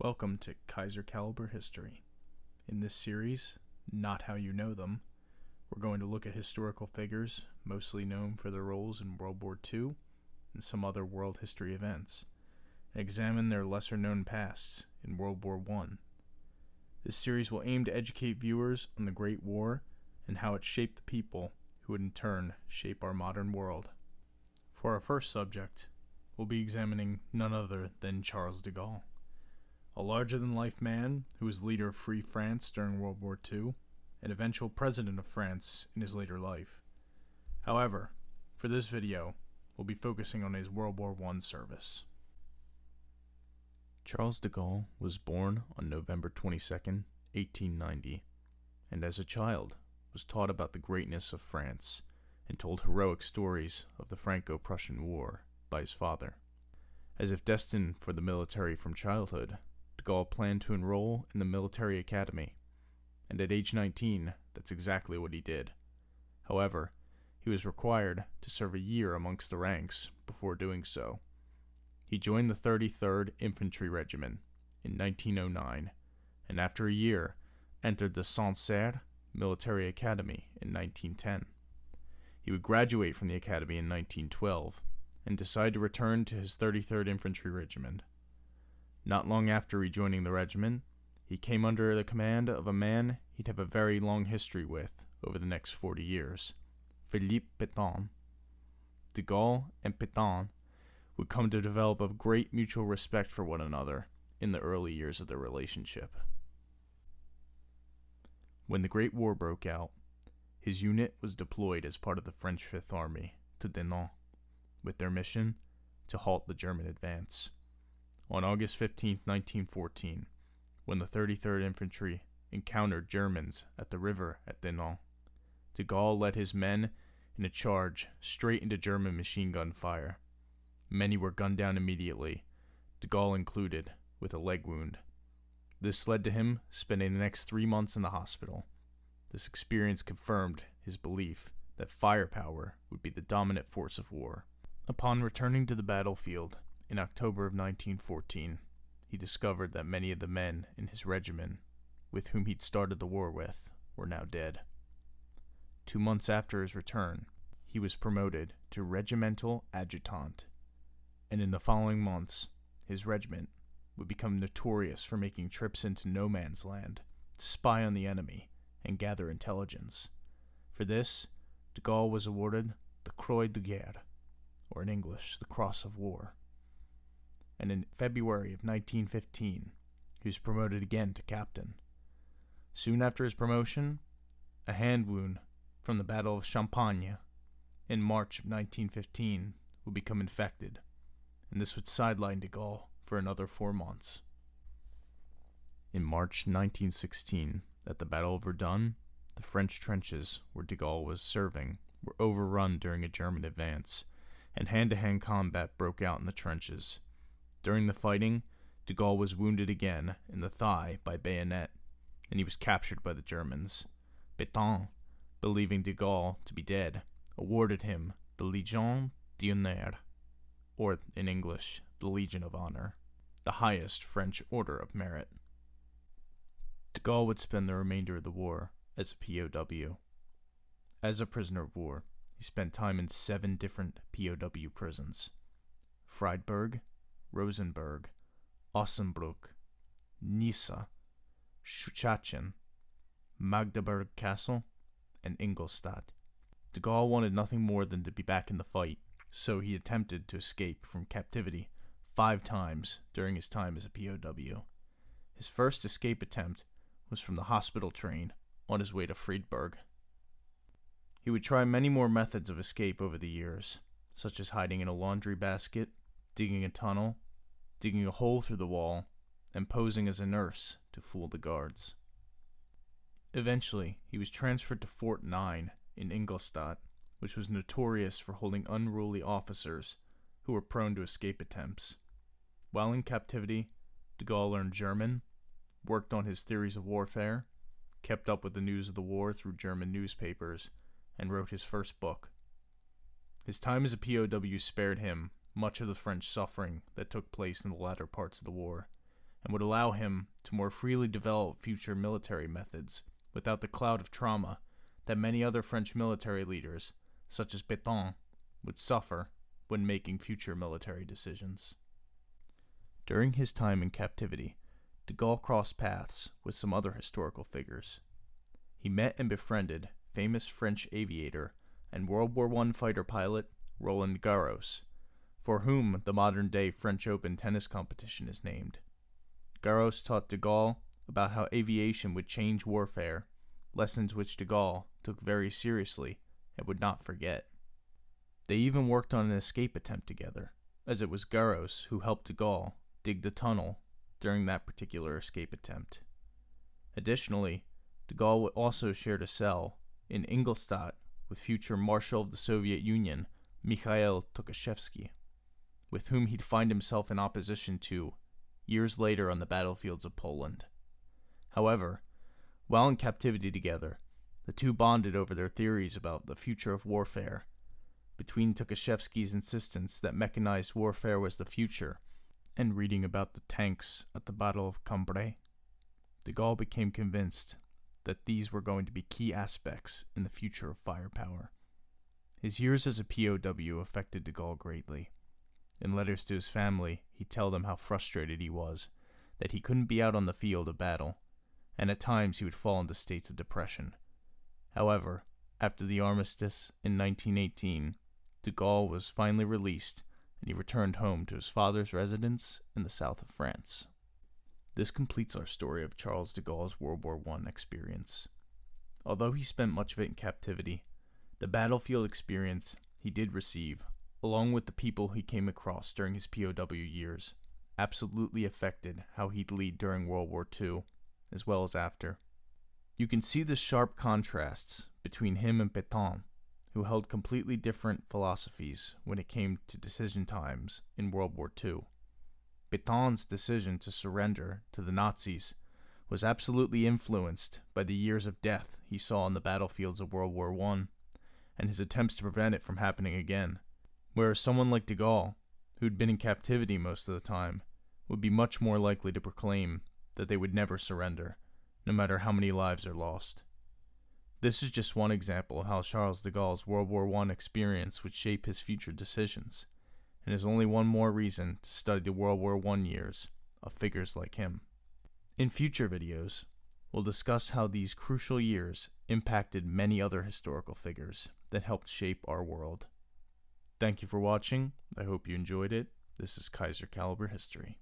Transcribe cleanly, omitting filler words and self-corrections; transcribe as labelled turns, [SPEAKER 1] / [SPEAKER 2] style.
[SPEAKER 1] Welcome to Kaiser Caliber History. In this series, Not How You Know Them, we're going to look at historical figures mostly known for their roles in World War II and some other world history events, and examine their lesser-known pasts in World War I. This series will aim to educate viewers on the Great War and how it shaped the people who would in turn shape our modern world. For our first subject, we'll be examining none other than Charles de Gaulle, a larger-than-life man who was leader of Free France during World War II and eventual president of France in his later life. However, for this video, we'll be focusing on his World War I service. Charles de Gaulle was born on November 22, 1890, and as a child was taught about the greatness of France and told heroic stories of the Franco-Prussian War by his father. As if destined for the military from childhood, de Gaulle planned to enroll in the military academy, and at age 19, that's exactly what he did. However, he was required to serve a year amongst the ranks before doing so. He joined the 33rd Infantry Regiment in 1909, and after a year, entered the Saint-Cyr Military Academy in 1910. He would graduate from the academy in 1912, and decide to return to his 33rd Infantry Regiment. Not long after rejoining the regiment, he came under the command of a man he'd have a very long history with over the next 40 years, Philippe Pétain. De Gaulle and Pétain would come to develop a great mutual respect for one another in the early years of their relationship. When the Great War broke out, his unit was deployed as part of the French Fifth Army to Dinant, with their mission to halt the German advance. On August 15, 1914, when the 33rd Infantry encountered Germans at the river at Dinant, de Gaulle led his men in a charge straight into German machine gun fire. Many were gunned down immediately, de Gaulle included, with a leg wound. This led to him spending the next 3 months in the hospital. This experience confirmed his belief that firepower would be the dominant force of war. Upon returning to the battlefield in October of 1914, he discovered that many of the men in his regiment, with whom he'd started the war with, were now dead. 2 months after his return, he was promoted to regimental adjutant, and in the following months, his regiment would become notorious for making trips into no man's land to spy on the enemy and gather intelligence. For this, de Gaulle was awarded the Croix de Guerre, or in English, the Cross of War. And in February of 1915, he was promoted again to captain. Soon after his promotion, a hand wound from the Battle of Champagne in March of 1915 would become infected, and this would sideline de Gaulle for another 4 months. In March 1916, at the Battle of Verdun, the French trenches where de Gaulle was serving were overrun during a German advance, and hand-to-hand combat broke out in the trenches. During the fighting, de Gaulle was wounded again in the thigh by bayonet, and he was captured by the Germans. Pétain, believing de Gaulle to be dead, awarded him the Légion d'honneur, or in English, the Legion of Honor, the highest French order of merit. De Gaulle would spend the remainder of the war as a POW. As a prisoner of war, he spent time in 7 different POW prisons: Friedberg, Rosenberg, Ossenbruck, Nisa, Schutzchen, Magdeburg Castle, and Ingolstadt. De Gaulle wanted nothing more than to be back in the fight, so he attempted to escape from captivity 5 times during his time as a POW. His first escape attempt was from the hospital train on his way to Friedberg. He would try many more methods of escape over the years, such as hiding in a laundry basket, digging a tunnel, digging a hole through the wall, and posing as a nurse to fool the guards. Eventually, he was transferred to Fort 9 in Ingolstadt, which was notorious for holding unruly officers who were prone to escape attempts. While in captivity, de Gaulle learned German, worked on his theories of warfare, kept up with the news of the war through German newspapers, and wrote his first book. His time as a POW spared him much of the French suffering that took place in the latter parts of the war, and would allow him to more freely develop future military methods without the cloud of trauma that many other French military leaders, such as Pétain, would suffer when making future military decisions. During his time in captivity, de Gaulle crossed paths with some other historical figures. He met and befriended famous French aviator and World War I fighter pilot Roland Garros, for whom the modern-day French Open tennis competition is named. Garros taught de Gaulle about how aviation would change warfare, lessons which de Gaulle took very seriously and would not forget. They even worked on an escape attempt together, as it was Garros who helped de Gaulle dig the tunnel during that particular escape attempt. Additionally, de Gaulle also shared a cell in Ingolstadt with future Marshal of the Soviet Union Mikhail Tukhachevsky, with whom he'd find himself in opposition to years later on the battlefields of Poland. However, while in captivity together, the two bonded over their theories about the future of warfare. Between Tukhachevsky's insistence that mechanized warfare was the future and reading about the tanks at the Battle of Cambrai, de Gaulle became convinced that these were going to be key aspects in the future of firepower. His years as a POW affected de Gaulle greatly. In letters to his family, he'd tell them how frustrated he was, that he couldn't be out on the field of battle, and at times he would fall into states of depression. However, after the armistice in 1918, de Gaulle was finally released, and he returned home to his father's residence in the south of France. This completes our story of Charles de Gaulle's World War I experience. Although he spent much of it in captivity, the battlefield experience he did receive, along with the people he came across during his POW years, absolutely affected how he'd lead during World War II, as well as after. You can see the sharp contrasts between him and Pétain, who held completely different philosophies when it came to decision times in World War II. Pétain's decision to surrender to the Nazis was absolutely influenced by the years of death he saw on the battlefields of World War I, and his attempts to prevent it from happening again, whereas someone like de Gaulle, who'd been in captivity most of the time, would be much more likely to proclaim that they would never surrender, no matter how many lives are lost. This is just one example of how Charles de Gaulle's World War I experience would shape his future decisions, and is only one more reason to study the World War I years of figures like him. In future videos, we'll discuss how these crucial years impacted many other historical figures that helped shape our world. Thank you for watching. I hope you enjoyed it. This is Kaiser Caliber History.